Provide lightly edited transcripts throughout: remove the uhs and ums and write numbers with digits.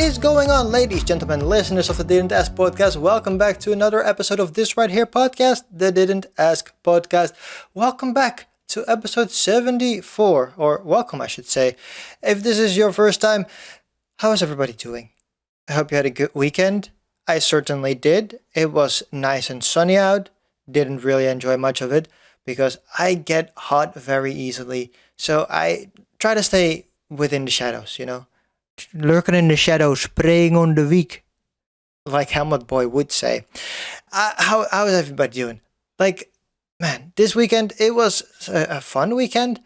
is going on, ladies, gentlemen, listeners of the Didn't Ask podcast? Welcome back to another episode of this right here podcast, the Didn't Ask podcast. Welcome back to episode 74, or welcome, I should say. If this is your first time, how is everybody doing? I hope you had a good weekend. I certainly did. It was nice and sunny out. Didn't really enjoy much of it because I get hot very easily. So I try to stay within the shadows, lurking in the shadows, preying on the weak, like Helmut Boy would say. How is everybody doing? Man, this weekend, it was a fun weekend.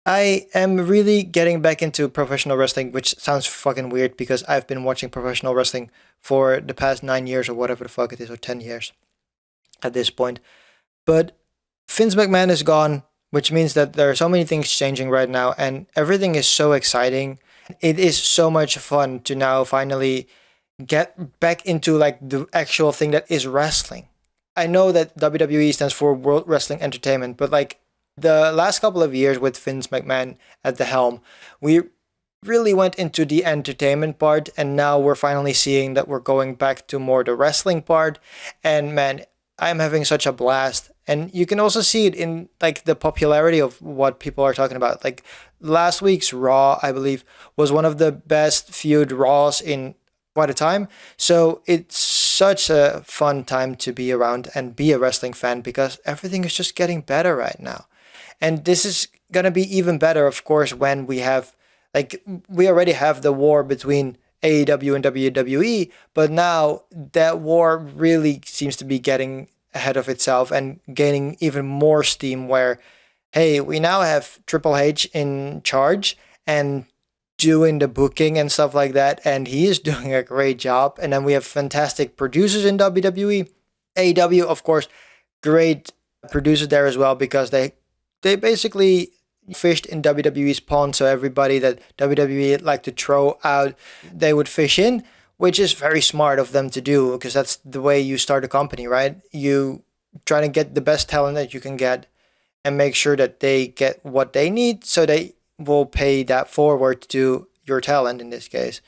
I am really getting back into professional wrestling, which sounds fucking weird because I've been watching professional wrestling for the past 9 years or whatever the fuck it is, or 10 years at this point. But Vince McMahon is gone, which means that there are so many things changing right now, and everything is so exciting. It is so much fun to now finally get back into the actual thing that is wrestling. I know that WWE stands for World Wrestling Entertainment, but the last couple of years with Vince McMahon at the helm, we really went into the entertainment part, and now we're finally seeing that we're going back to more the wrestling part. And man, I'm having such a blast. And you can also see it in the popularity of what people are talking about. Last week's Raw, I believe, was one of the best feud Raws in quite a time. So it's such a fun time to be around and be a wrestling fan because everything is just getting better right now. And this is going to be even better, of course, when we have, we already have the war between AEW and WWE, but now that war really seems to be getting ahead of itself and gaining even more steam where, hey, we now have Triple H in charge and doing the booking and stuff like that, and he is doing a great job. And then we have fantastic producers in WWE. AEW, of course, great producers there as well because they basically fished in WWE's pond, so everybody that WWE like to throw out, they would fish in, which is very smart of them to do because that's the way you start a company, right? You try to get the best talent that you can get and make sure that they get what they need, so they will pay that forward to your talent in this case.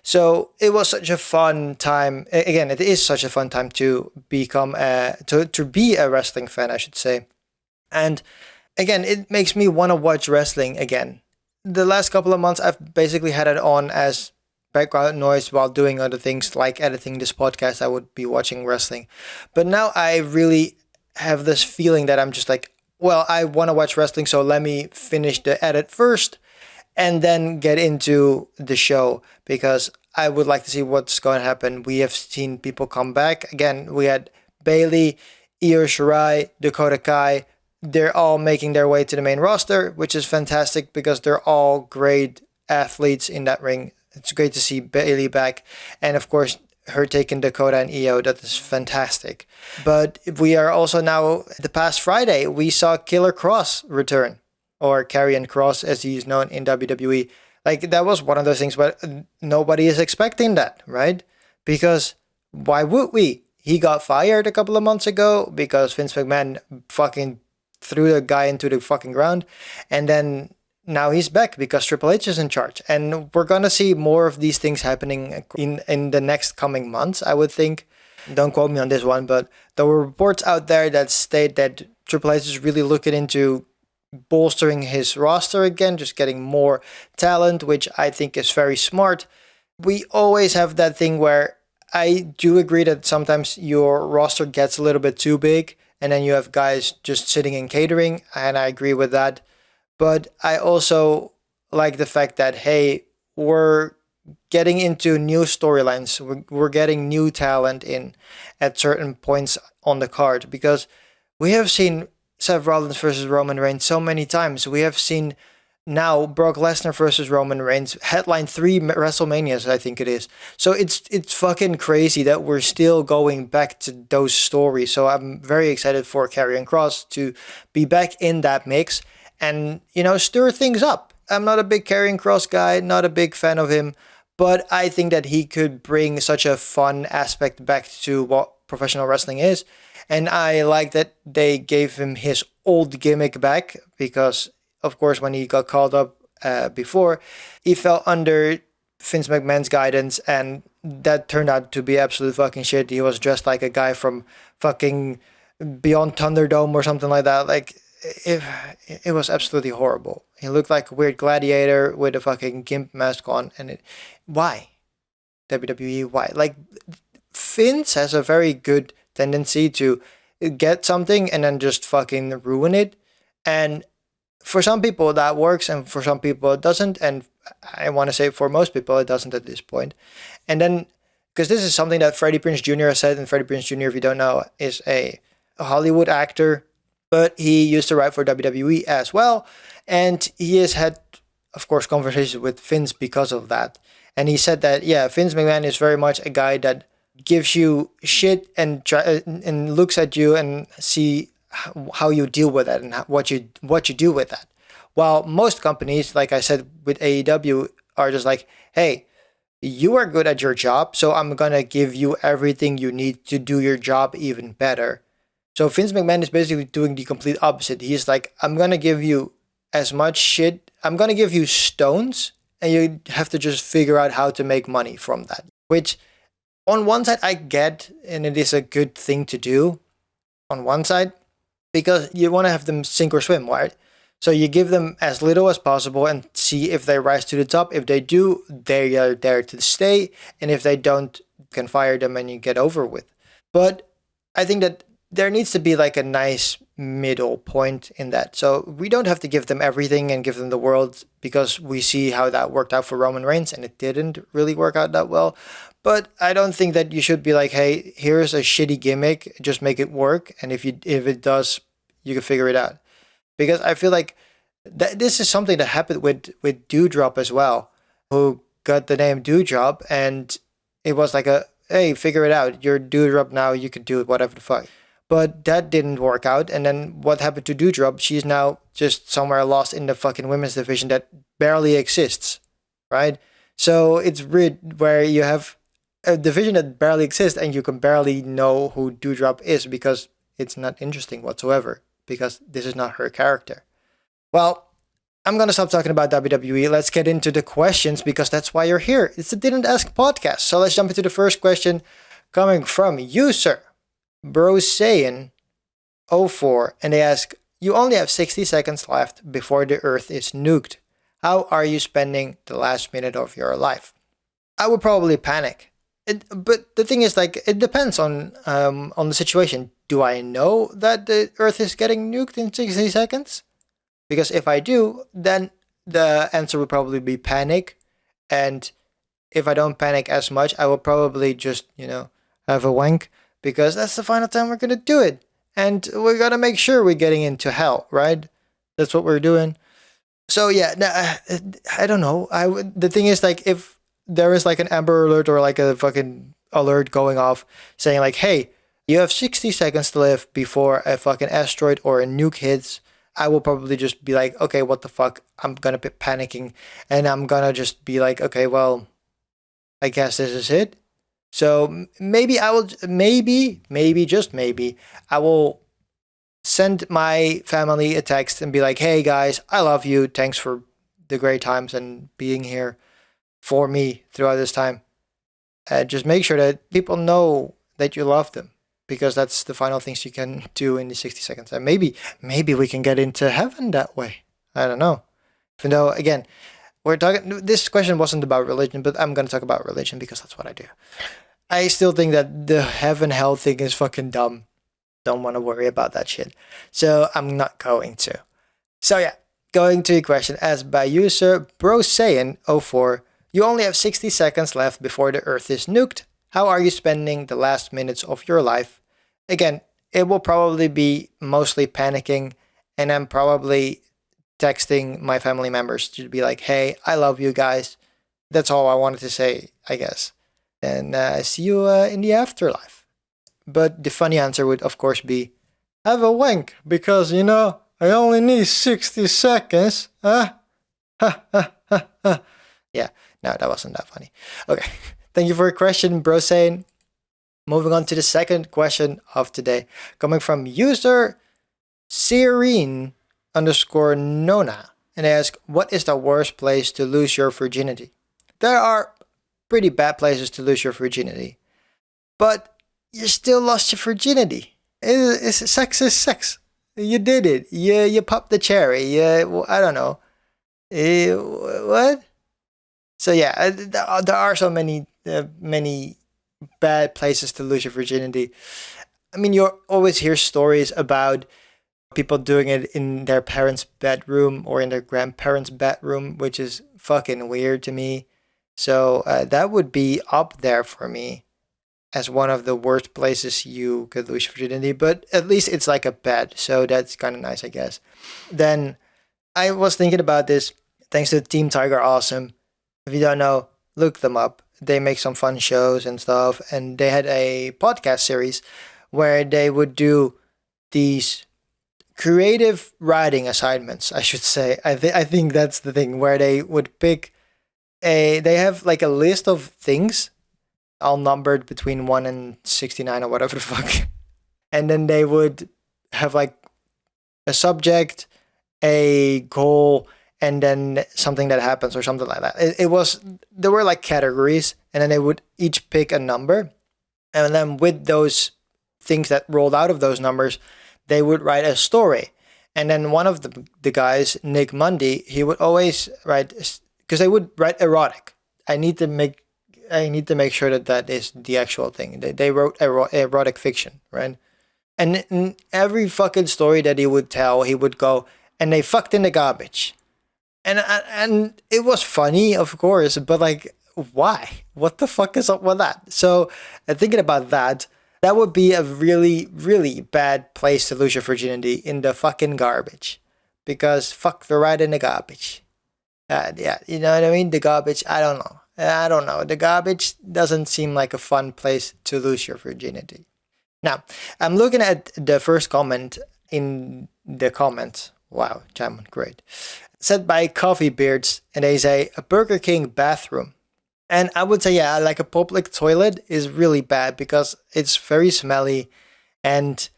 So it was such a fun time. Again, it is such a fun time to become to be a wrestling fan, I should say. And again, it makes me want to watch wrestling again. The last couple of months, I've basically had it on as background noise while doing other things like editing this podcast. I would be watching wrestling. But now I really have this feeling that I'm just I want to watch wrestling, so let me finish the edit first and then get into the show because I would like to see what's going to happen. We have seen people come back. Again, we had Bayley, Io Shirai, Dakota Kai. They're all making their way to the main roster, which is fantastic because they're all great athletes in that ring. It's great to see Bayley back. And of course, her taking Dakota and Io, that is fantastic. But we are also now, the past Friday, we saw Killer Cross return, or Karrion Kross as he's known in WWE. That was one of those things, but nobody is expecting that, right? Because why would we? He got fired a couple of months ago because Vince McMahon fucking threw the guy into the fucking ground. And then now he's back because Triple H is in charge. And we're going to see more of these things happening in the next coming months, I would think. Don't quote me on this one, but there were reports out there that state that Triple H is really looking into bolstering his roster again, just getting more talent, which I think is very smart. We always have that thing where I do agree that sometimes your roster gets a little bit too big, and then you have guys just sitting in catering, and I agree with that. But I also like the fact that, hey, we're getting into new storylines. We're getting new talent in at certain points on the card because we have seen Seth Rollins versus Roman Reigns so many times. We have seen now Brock Lesnar versus Roman Reigns headline 3 WrestleManias, I think it is. So it's fucking crazy that we're still going back to those stories. So I'm very excited for Karrion Kross to be back in that mix and, stir things up. I'm not a big Karrion Kross guy, not a big fan of him, but I think that he could bring such a fun aspect back to what professional wrestling is. And I like that they gave him his old gimmick back because, of course, when he got called up before, he fell under Vince McMahon's guidance, and that turned out to be absolute fucking shit. He was dressed like a guy from fucking Beyond Thunderdome or something like that. Like it, it was absolutely horrible. He looked like a weird gladiator with a fucking gimp mask on, and why WWE? Why? Like Vince has a very good tendency to get something and then just fucking ruin it, and for some people that works, and for some people it doesn't, and I want to say for most people it doesn't at this point. And then, because this is something that Freddie Prinze Jr. has said, and Freddie Prinze Jr., if you don't know, is a Hollywood actor, but he used to write for WWE as well, and he has had, of course, conversations with Vince because of that. And he said that, yeah, Vince McMahon is very much a guy that gives you shit and looks at you and see how you deal with it and what you do with that. While most companies, like I said with AEW, are just like, hey, you are good at your job, so I'm gonna give you everything you need to do your job even better. So Vince McMahon is basically doing the complete opposite. He's like, I'm gonna give you as much shit. I'm gonna give you stones, and you have to just figure out how to make money from that. Which, on one side, I get, and it is a good thing to do. On one side, because you want to have them sink or swim, right? So you give them as little as possible and see if they rise to the top. If they do, they are there to stay, and if they don't, you can fire them and you get over with. But I think that there needs to be like a nice middle point in that. So we don't have to give them everything and give them the world, because we see how that worked out for Roman Reigns, and it didn't really work out that well. But I don't think that you should be like, hey, here's a shitty gimmick, just make it work, and if it does, you can figure it out. Because I feel like this is something that happened with Dewdrop as well, who got the name Dewdrop, and it was like a, hey, figure it out, you're Dewdrop now, you can do it, whatever the fuck. But that didn't work out, and then what happened to Dewdrop? She's now just somewhere lost in the fucking women's division that barely exists, right? So it's weird where you have a division that barely exists and you can barely know who Dewdrop is because it's not interesting whatsoever, because this is not her character. Well, I'm going to stop talking about WWE. Let's get into the questions, because that's why you're here. It's the Didn't Ask podcast. So let's jump into the first question, coming from user Brosayan04, and they ask, you only have 60 seconds left before the Earth is nuked. How are you spending the last minute of your life? I would probably panic. But the thing is, like, it depends on the situation. Do I know that the Earth is getting nuked in 60 seconds? Because if I do, then the answer would probably be panic. And if I don't panic as much, I will probably just, have a wank, because that's the final time we're gonna do it. And we're gonna make sure we're getting into hell, right? That's what we're doing. So yeah, I don't know. The thing is, like, if there is like an Amber Alert or like a fucking alert going off saying like, hey, you have 60 seconds to live before a fucking asteroid or a nuke hits, I will probably just be like, okay, what the fuck? I'm gonna be panicking, and I'm gonna just be like, okay, well, I guess this is it. So maybe I will, maybe, just maybe, I will send my family a text and be like, hey guys, I love you. Thanks for the great times and being here for me throughout this time. Just make sure that people know that you love them, because that's the final things you can do in the 60 seconds. And maybe we can get into heaven that way. I don't know. Even though, again, we're talking, this question wasn't about religion, but I'm going to talk about religion because that's what I do. I still think that the heaven hell thing is fucking dumb. Don't want to worry about that shit. So I'm not going to. So yeah, going to a question asked by user Brosayan04. You only have 60 seconds left before the Earth is nuked. How are you spending the last minutes of your life? Again, it will probably be mostly panicking, and I'm probably texting my family members to be like, hey, I love you guys. That's all I wanted to say, I guess. And see you in the afterlife. But the funny answer would, of course, be, have a wank, because, I only need 60 seconds. Huh? Yeah, no, that wasn't that funny. Okay, thank you for your question, Brosane. Moving on to the second question of today, coming from user Serene_Nona. And they ask, what is the worst place to lose your virginity? there are pretty bad places to lose your virginity, but you still lost your virginity. Sex is sex. You did it. You popped the cherry. I don't know. What? So yeah, there are so many bad places to lose your virginity. I mean, you always hear stories about people doing it in their parents' bedroom or in their grandparents' bedroom, which is fucking weird to me. So that would be up there for me as one of the worst places you could lose your virginity. But at least it's like a bed, so that's kind of nice, I guess. Then I was thinking about this thanks to Team Tiger Awesome. If you don't know, look them up. They make some fun shows and stuff, and they had a podcast series where they would do these creative writing assignments, I should say. I think that's the thing, where they would pick they have like a list of things all numbered between 1 and 69 or whatever the fuck. And then they would have like a subject, a goal, and then something that happens or something like that. There were like categories, and then they would each pick a number. And then with those things that rolled out of those numbers, they would write a story. And then one of the guys, Nick Mundy, he would always write, because they would write erotic. I need to make sure that is the actual thing. They wrote erotic fiction, right? And in every fucking story that he would tell, he would go, and they fucked in the garbage. And it was funny, of course, but like, why? What the fuck is up with that? So thinking about that would be a really, really bad place to lose your virginity, in the fucking garbage. Because fuck, they're right in the garbage. Yeah, you know what I mean? The garbage, I don't know. The garbage doesn't seem like a fun place to lose your virginity. Now, I'm looking at the first comment in the comments. Wow, Djimon, great. Said by Coffee Beards, and they say a Burger King bathroom. And I would say, yeah, like a public toilet is really bad because it's very smelly. And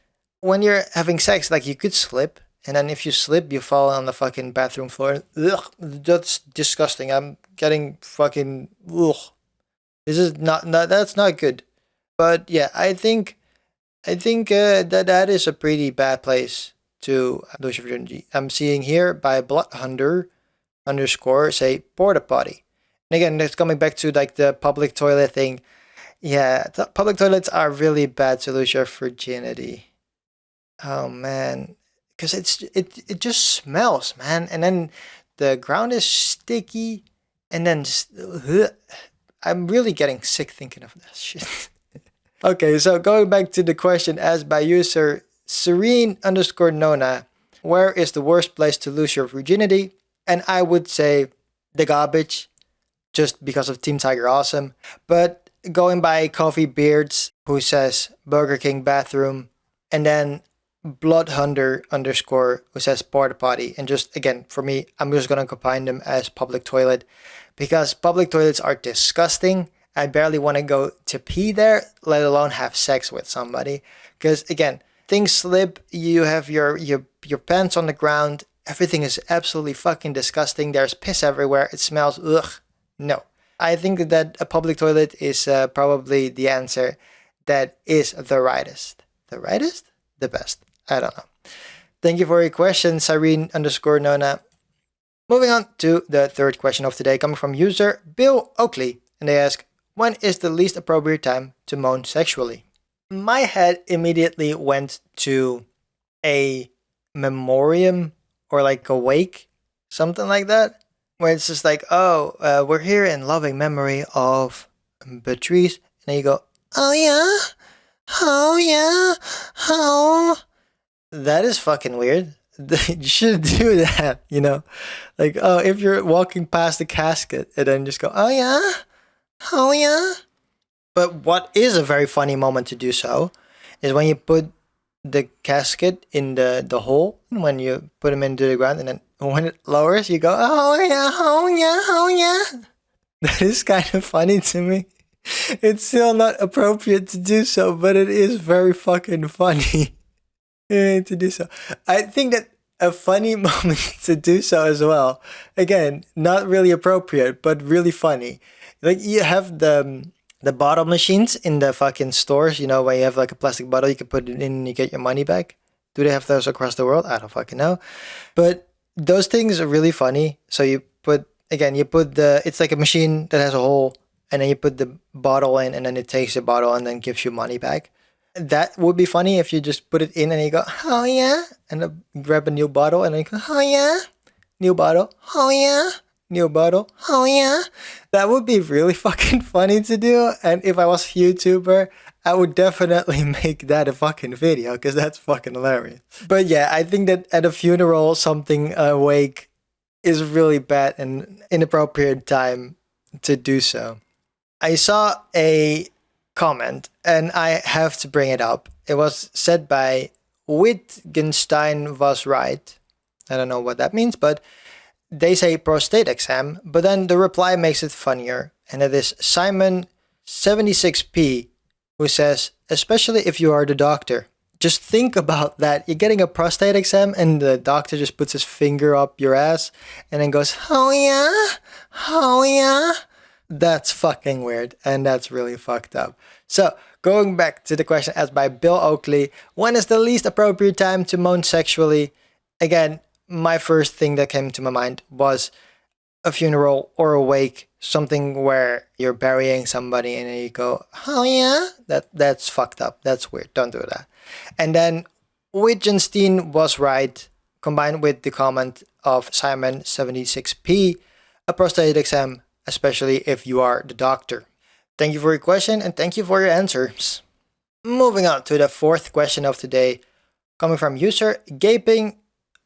when you're having sex, like you could slip. And then if you slip, you fall on the fucking bathroom floor. Ugh, that's disgusting. I'm getting fucking, ugh. This is not that's not good. But yeah, I think that is a pretty bad place to lose your virginity. I'm seeing here by Bloodhunter _ say porta potty. And again, that's coming back to like the public toilet thing. Yeah, public toilets are really bad to lose your virginity. Oh man, because it just smells, man, and then the ground is sticky, and then I'm really getting sick thinking of that shit. Okay, so going back to the question asked by user Serene_Nona, where is the worst place to lose your virginity? And I would say the garbage, just because of Team Tiger Awesome. But going by Coffee Beards, who says Burger King bathroom, and then Bloodhunter _ who says porta potty. And just again, for me, I'm just gonna combine them as public toilet, because public toilets are disgusting. I barely want to go to pee there, let alone have sex with somebody. Because again, things slip, you have your pants on the ground, everything is absolutely fucking disgusting. There's piss everywhere, it smells, ugh. No. I think that a public toilet is probably the answer that is the rightest. The rightest? The best. I don't know. Thank you for your question, Cyrene_Nona. Moving on to the third question of today, coming from user Bill Oakley. And they ask, when is the least appropriate time to moan sexually? My head immediately went to a memoriam or like a wake, something like that, where it's just like, oh, we're here in loving memory of Beatrice. And then you go, oh yeah? Oh yeah? Oh. That is fucking weird. You should do that, you know? Like, oh, if you're walking past the casket and then just go, oh yeah? Oh yeah? But what is a very funny moment to do so is when you put the casket in the hole, when you put them into the ground, and then when it lowers, you go, oh yeah, oh yeah, oh yeah. That is kind of funny to me. It's still not appropriate to do so, but it is very fucking funny to do so. I think that a funny moment to do so as well. Again, not really appropriate, but really funny. Like you have the bottle machines in the fucking stores, where you have like a plastic bottle, you can put it in and you get your money back. Do they have those across the world? I don't fucking know. But those things are really funny. So you put it's like a machine that has a hole, and then you put the bottle in, and then it takes the bottle and then gives you money back. That would be funny if you just put it in and you go, oh yeah, and then grab a new bottle and then you go, oh yeah, new bottle, oh yeah, new bottle, oh yeah. That would be really fucking funny to do. And if I was a YouTuber, I would definitely make that a fucking video because that's fucking hilarious. But yeah, I think that at a funeral, something awake is really bad and inappropriate time to do so. I saw a comment and I have to bring it up. It was said by Wittgenstein was right. I don't know what that means, but they say prostate exam, but then the reply makes it funnier. And it is Simon76P who says, especially if you are the doctor. Just think about that. You're getting a prostate exam and the doctor just puts his finger up your ass and then goes, oh yeah, oh yeah. That's fucking weird and that's really fucked up. So, going back to the question asked by Bill Oakley, when is the least appropriate time to moan sexually? Again, my first thing that came to my mind was a funeral or a wake, something where you're burying somebody and then you go, oh yeah, that's fucked up. That's weird. Don't do that. And then Wittgenstein was right, combined with the comment of Simon76P, a prostate exam, especially if you are the doctor. Thank you for your question and thank you for your answers. Moving on to the fourth question of today, coming from user gaping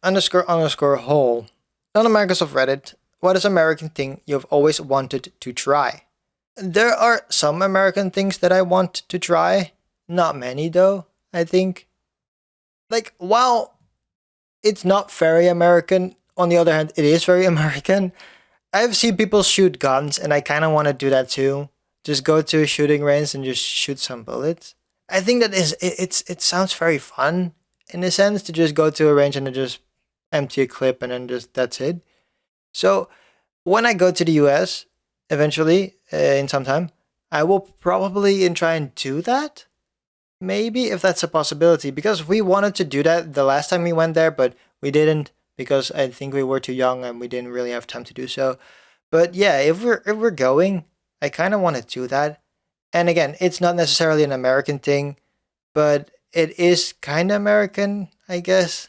__ hole. Non-Americans of Reddit, what is American thing you've always wanted to try? There are some American things that I want to try. Not many though, I think. Like, while it's not very American, on the other hand, it is very American. I've seen people shoot guns and I kind of want to do that too. Just go to a shooting range and just shoot some bullets. I think that it sounds very fun in a sense to just go to a range and then just empty a clip and then just that's it. So when I go to the US eventually in some time, I will probably try and do that. Maybe if that's a possibility, because we wanted to do that the last time we went there, but we didn't because I think we were too young and we didn't really have time to do so. But yeah, if we're going, I kind of want to do that. And again, it's not necessarily an American thing, but it is kind of American, I guess,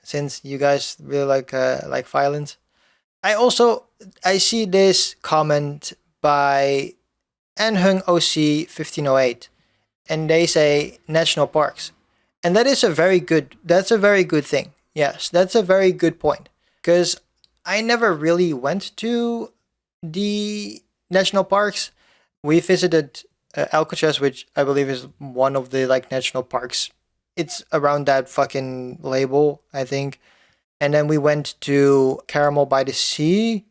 since you guys really like violence. I see this comment by Anhung OC 1508, and they say national parks, and that's a very good thing. Yes, that's a very good point because I never really went to the national parks. We visited Alcatraz, which I believe is one of the like national parks. It's around that fucking label, I think. And then we went to Caramel by the Sea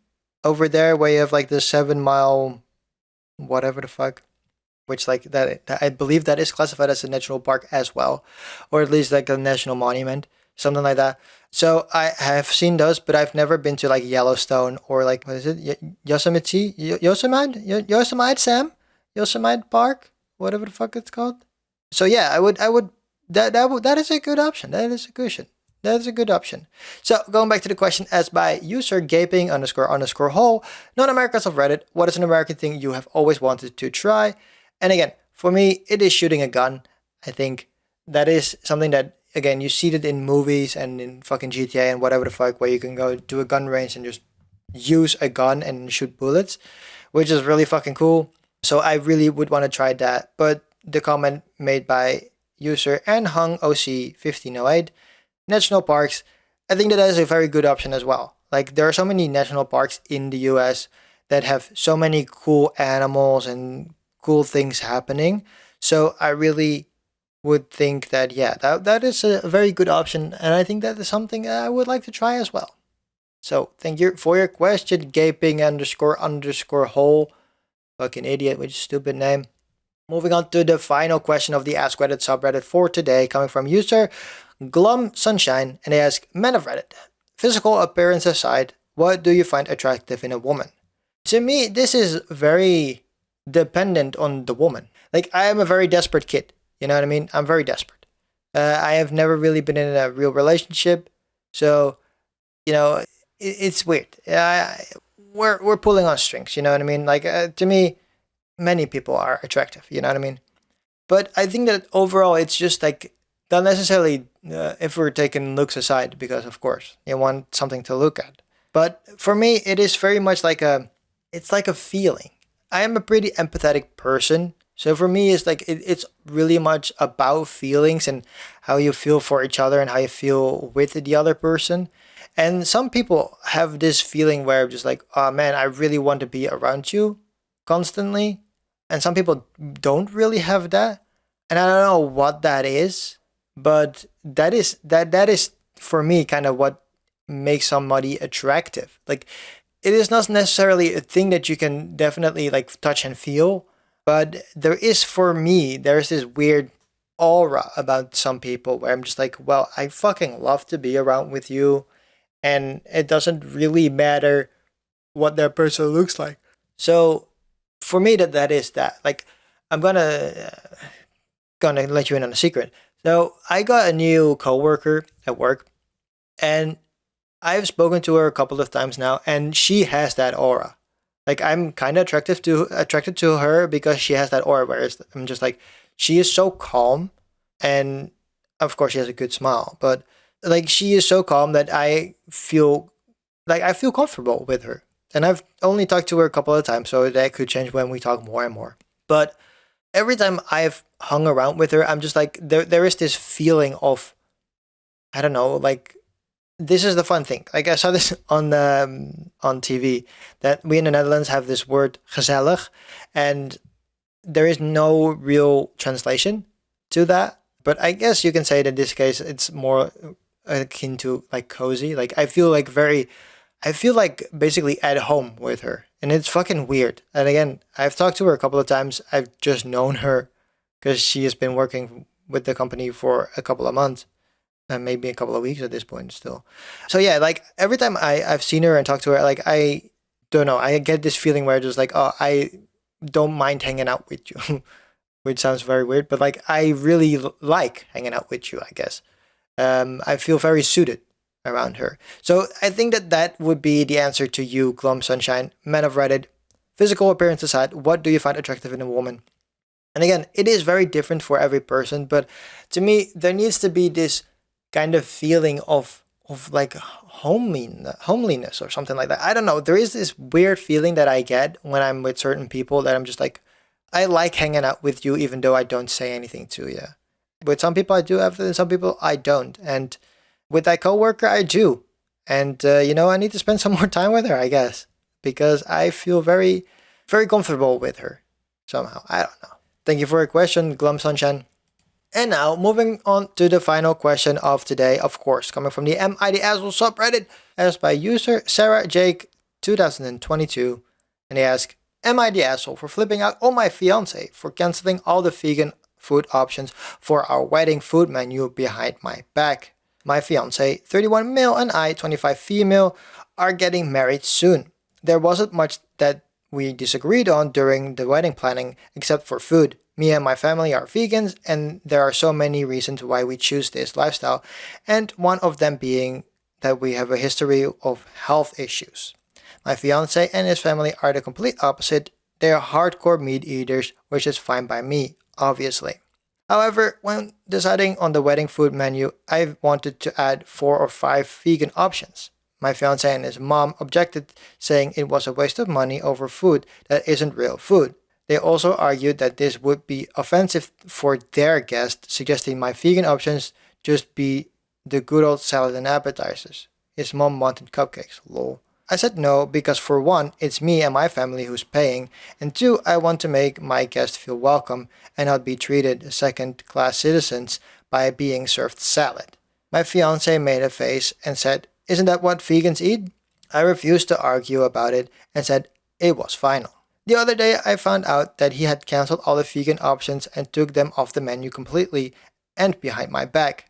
over there, where you have like the 7 mile, whatever the fuck, which like that I believe that is classified as a national park as well, or at least like a national monument, something like that. So I have seen those, but I've never been to like Yellowstone or like what is it, Yosemite, Yosemite Park, whatever the fuck it's called. So yeah, I would that is a good option. That is a good option. So going back to the question asked by user gaping __ hole, non-Americans of Reddit, what is an American thing you have always wanted to try? And again, for me, it is shooting a gun. I think that is something that, again, you see it in movies and in fucking GTA and whatever the fuck, where you can go to a gun range and just use a gun and shoot bullets, which is really fucking cool. So I really would want to try that. But the comment made by user Anhung OC 1508, national parks, I think that is a very good option as well. Like, there are so many national parks in the US that have so many cool animals and cool things happening. So I really would think that, yeah, that is a very good option. And I think that is something I would like to try as well. So thank you for your question, gaping __ hole. Fucking idiot with a stupid name. Moving on to the final question of the Ask Reddit subreddit for today, coming from user Glum Sunshine, and they ask, Men of Reddit, physical appearance aside, what do you find attractive in a woman? To me, this is very dependent on the woman. Like, I am a very desperate kid. You know what I mean? I'm very desperate. I have never really been in a real relationship, so it's weird. We're pulling on strings. You know what I mean? Like, to me, many people are attractive. You know what I mean? But I think that overall, it's just like not necessarily if we're taking looks aside, because of course you want something to look at. But for me, it is very much like it's like a feeling. I am a pretty empathetic person, so for me, it's like it's really much about feelings and how you feel for each other and how you feel with the other person. And some people have this feeling where just like, oh man, I really want to be around you constantly, and some people don't really have that, and I don't know what that is, but that is for me kind of what makes somebody attractive. Like, it is not necessarily a thing that you can definitely like touch and feel, but there is, for me, there's this weird aura about some people where I'm just like, well, I fucking love to be around with you, and it doesn't really matter what that person looks like. So for me, that is that. Like, I'm gonna let you in on a secret. So I got a new coworker at work, and I've spoken to her a couple of times now, and she has that aura. Like, I'm kind of attracted to her because she has that aura. Whereas I'm just like, she is so calm, and of course she has a good smile, but like, she is so calm that I feel comfortable with her. And I've only talked to her a couple of times, so that could change when we talk more and more. But every time I've hung around with her, I'm just like, there is this feeling of, I don't know, like, this is the fun thing. Like, I saw this on TV, that we in the Netherlands have this word gezellig, and there is no real translation to that. But I guess you can say that in this case it's more akin to like cozy. Like, I feel like basically at home with her, and it's fucking weird. And again, I've talked to her a couple of times. I've just known her because she has been working with the company for a couple of months, and maybe a couple of weeks at this point still. So yeah, like, every time I've seen her and talked to her, like, I don't know, I get this feeling where just like, oh, I don't mind hanging out with you, which sounds very weird, but like, I really like hanging out with you, I guess. I feel very suited around her. So I think that would be the answer to you, Glum Sunshine, man of Reddit. Physical appearance aside, what do you find attractive in a woman? And again, it is very different for every person, but to me, there needs to be this kind of feeling of like homeliness or something like that. I don't know. There is this weird feeling that I get when I'm with certain people that I'm just like, I like hanging out with you even though I don't say anything to you. With some people I do have, and some people I don't. And with that coworker, I do. And I need to spend some more time with her, I guess, because I feel very, very comfortable with her somehow. I don't know. Thank you for your question, Glum Sunshine. And now, moving on to the final question of today, of course, coming from the Am I the Asshole subreddit, asked by user Sarah Jake 2022. And they ask, Am I the asshole for flipping out on my fiance for canceling all the vegan food options for our wedding food menu behind my back? My fiance, 31 male, and I, 25 female, are getting married soon. There wasn't much that we disagreed on during the wedding planning except for food. Me and my family are vegans, and there are so many reasons why we choose this lifestyle, and one of them being that we have a history of health issues. My fiance and his family are the complete opposite. They are hardcore meat eaters, which is fine by me, obviously. However, when deciding on the wedding food menu, I wanted to add 4 or 5 vegan options. My fiance and his mom objected, saying it was a waste of money over food that isn't real food. They also argued that this would be offensive for their guests, suggesting my vegan options just be the good old salad and appetizers. His mom wanted cupcakes, lol. I said no because for one, it's me and my family who's paying, and two, I want to make my guests feel welcome and not be treated as second-class citizens by being served salad. My fiance made a face and said, "Isn't that what vegans eat?" I refused to argue about it and said it was final. The other day, I found out that he had canceled all the vegan options and took them off the menu completely and behind my back.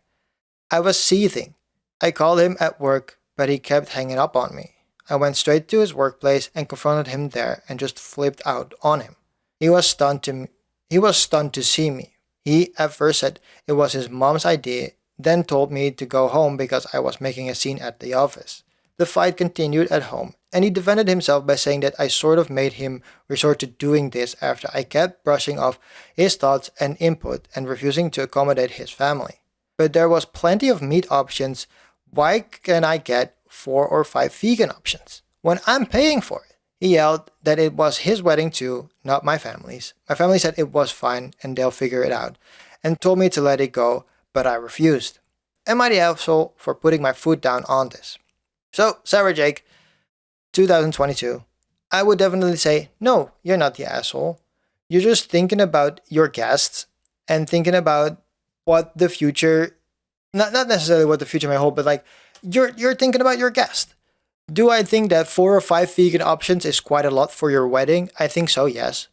I was seething. I called him at work, but he kept hanging up on me. I went straight to his workplace and confronted him there and just flipped out on him. He was stunned to he was stunned to see me. He at first said it was his mom's idea, then told me to go home because I was making a scene at the office. The fight continued at home, and he defended himself by saying that I sort of made him resort to doing this after I kept brushing off his thoughts and input and refusing to accommodate his family. But there was plenty of meat options. Why can I get 4 or 5 vegan options when I'm paying for it? He yelled that it was his wedding too, not my family's. My family said it was fine and they'll figure it out, and told me to let it go, but I refused. Am I the asshole for putting my foot down on this? So, Sarah Jake, 2022. I would definitely say, no, you're not the asshole. You're just thinking about your guests and thinking about what the future, not necessarily what the future may hold, but like you're thinking about your guest. Do I think that 4 or 5 vegan options is quite a lot for your wedding? I think so, yes.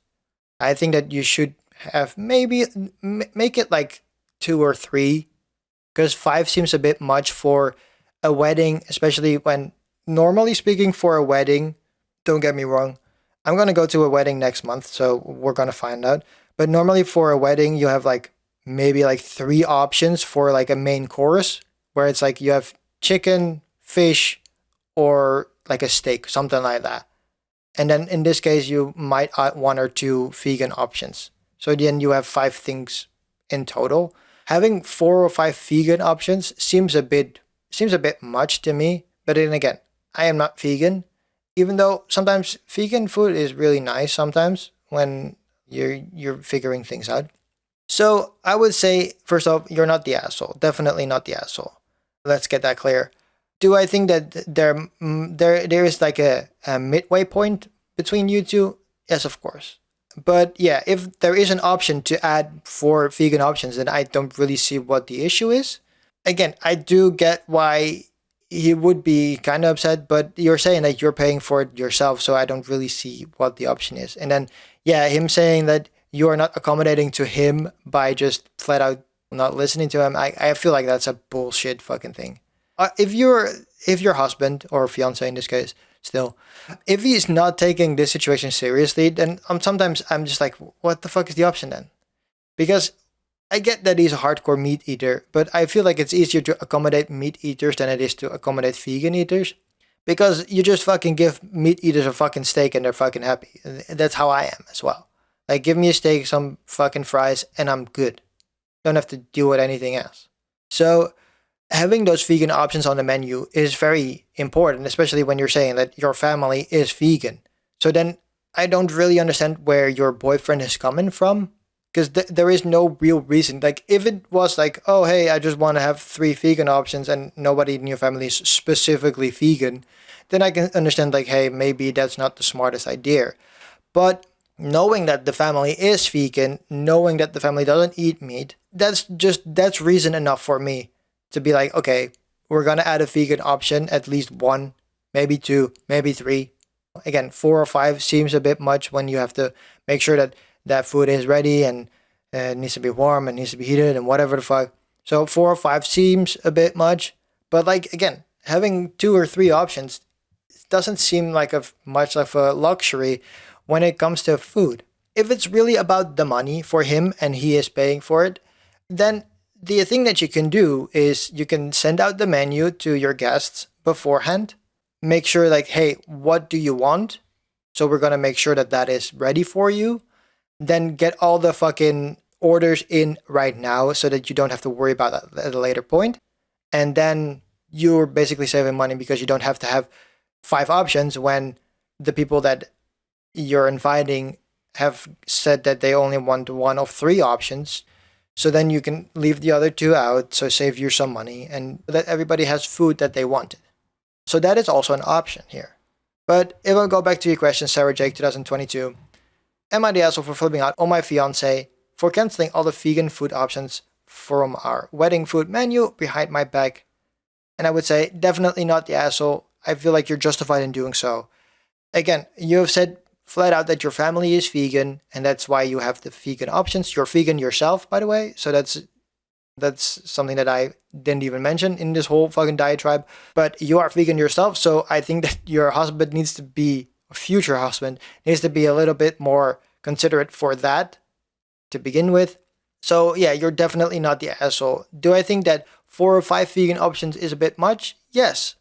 I think that you should have maybe make it like 2 or 3, because 5 seems a bit much for a wedding, especially when, normally speaking, for a wedding, don't get me wrong, I'm gonna go to a wedding next month, so we're gonna find out. But normally for a wedding, you have like maybe like 3 options for like a main course, where it's like you have chicken, fish, or like a steak, something like that. And then in this case, you might add 1 or 2 vegan options. So then you have 5 things in total. Having 4 or 5 vegan options seems a bit much to me. But then again, I am not vegan, even though sometimes vegan food is really nice sometimes when you're figuring things out. So I would say, first off, you're not the asshole. Definitely not the asshole. Let's get that clear. Do I think that there is like a midway point between you two? Yes, of course. But yeah, if there is an option to add 4 vegan options, then I don't really see what the issue is. Again, I do get why he would be kind of upset, but you're saying that you're paying for it yourself, so I don't really see what the option is. And then, yeah, him saying that you are not accommodating to him by just flat out not listening to him, I feel like that's a bullshit fucking thing. If your husband or fiance in this case, still, if he's not taking this situation seriously, then sometimes I'm just like, what the fuck is the option then? Because I get that he's a hardcore meat eater, but I feel like it's easier to accommodate meat eaters than it is to accommodate vegan eaters. Because you just fucking give meat eaters a fucking steak and they're fucking happy. That's how I am as well. Like, give me a steak, some fucking fries, and I'm good. Don't have to deal with anything else. So, having those vegan options on the menu is very important, especially when you're saying that your family is vegan. So then I don't really understand where your boyfriend is coming from, because there is no real reason. Like, if it was like, oh, hey, I just want to have 3 vegan options and nobody in your family is specifically vegan, then I can understand, like, hey, maybe that's not the smartest idea. But knowing that the family is vegan, knowing that the family doesn't eat meat, that's reason enough for me to be like, okay, we're gonna add a vegan option, at least 1, maybe 2, maybe 3. Again, 4 or 5 seems a bit much when you have to make sure that that food is ready and it needs to be warm and needs to be heated and whatever the fuck. So 4 or 5 seems a bit much, but like, again, having 2 or 3 options doesn't seem like much of a luxury when it comes to food. If it's really about the money for him and he is paying for it, then the thing that you can do is you can send out the menu to your guests beforehand. Make sure, like, hey, what do you want? So we're gonna make sure that that is ready for you. Then get all the fucking orders in right now so that you don't have to worry about that at a later point. And then you're basically saving money because you don't have to have 5 options when the people that you're inviting have said that they only want 1 of 3 options. So then you can leave the other 2 out, so save you some money, and that everybody has food that they wanted. So that is also an option here. But if I go back to your question, Sarah Jake 2022, am I the asshole for flipping out on my fiance for canceling all the vegan food options from our wedding food menu behind my back? And I would say, definitely not the asshole. I feel like you're justified in doing so. Again, you have said flat out that your family is vegan, and that's why you have the vegan options. You're vegan yourself, by the way, so that's something that I didn't even mention in this whole fucking diatribe. But you are vegan yourself, so I think that your husband needs to be, a future husband, needs to be a little bit more considerate for that to begin with. So yeah, you're definitely not the asshole. Do I think that 4 or 5 vegan options is a bit much? Yes.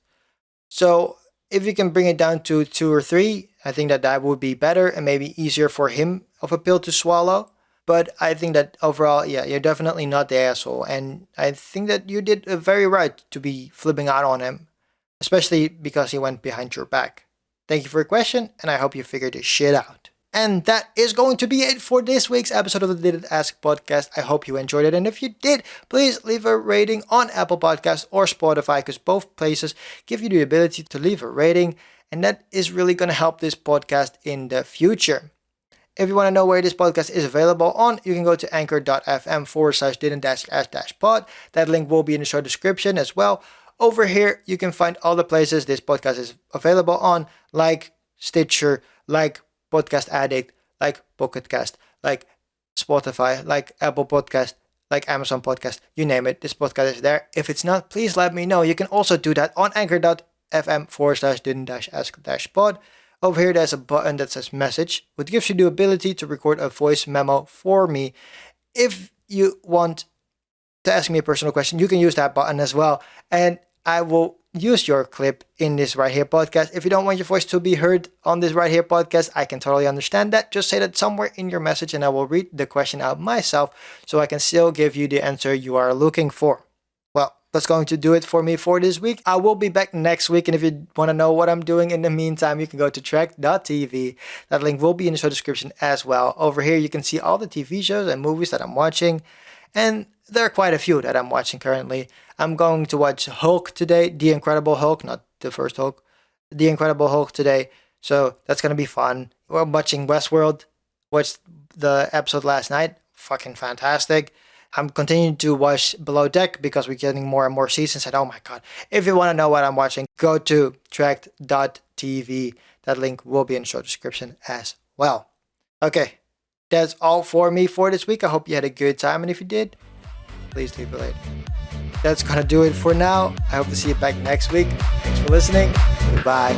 So if you can bring it down to 2 or 3, I think that that would be better and maybe easier for him of a pill to swallow. But I think that overall, yeah, you're definitely not the asshole. And I think that you did very right to be flipping out on him, especially because he went behind your back. Thank you for your question, and I hope you figured this shit out. And that is going to be it for this week's episode of the Didn't Ask podcast. I hope you enjoyed it. And if you did, please leave a rating on Apple Podcasts or Spotify, because both places give you the ability to leave a rating. And that is really going to help this podcast in the future. If you want to know where this podcast is available on, you can go to anchor.fm/didn't-ask-pod. That link will be in the show description as well. Over here, you can find all the places this podcast is available on, like Stitcher, like Podcast Addict, like Pocket Cast, like Spotify, like Apple Podcast, like Amazon Podcast, you name it. This podcast is there. If it's not, please let me know. You can also do that on anchor.fm/didn't-ask-pod. Over here, there's a button that says message, which gives you the ability to record a voice memo for me. If you want to ask me a personal question, you can use that button as well. And I will use your clip in this right here podcast. If you don't want your voice to be heard on this right here podcast, I can totally understand that. Just say that somewhere in your message and I will read the question out myself so I can still give you the answer you are looking for. Well, that's going to do it for me for this week. I will be back next week, and if you want to know what I'm doing in the meantime, you can go to track.tv. That link will be in the show description as well. Over here, you can see all the TV shows and movies that I'm watching, and there are quite a few that I'm watching currently. I'm going to watch Hulk today, The Incredible Hulk, not the first Hulk, The Incredible Hulk today, so that's going to be fun. We're watching Westworld, watched the episode last night, fucking fantastic. I'm continuing to watch Below Deck because we're getting more and more seasons, and oh my god, if you want to know what I'm watching, go to track.tv. That link will be in the show description as well. Okay, that's all for me for this week. I hope you had a good time, and if you did, please leave a rating. That's gonna do it for now. I hope to see you back next week. Thanks for listening. Goodbye.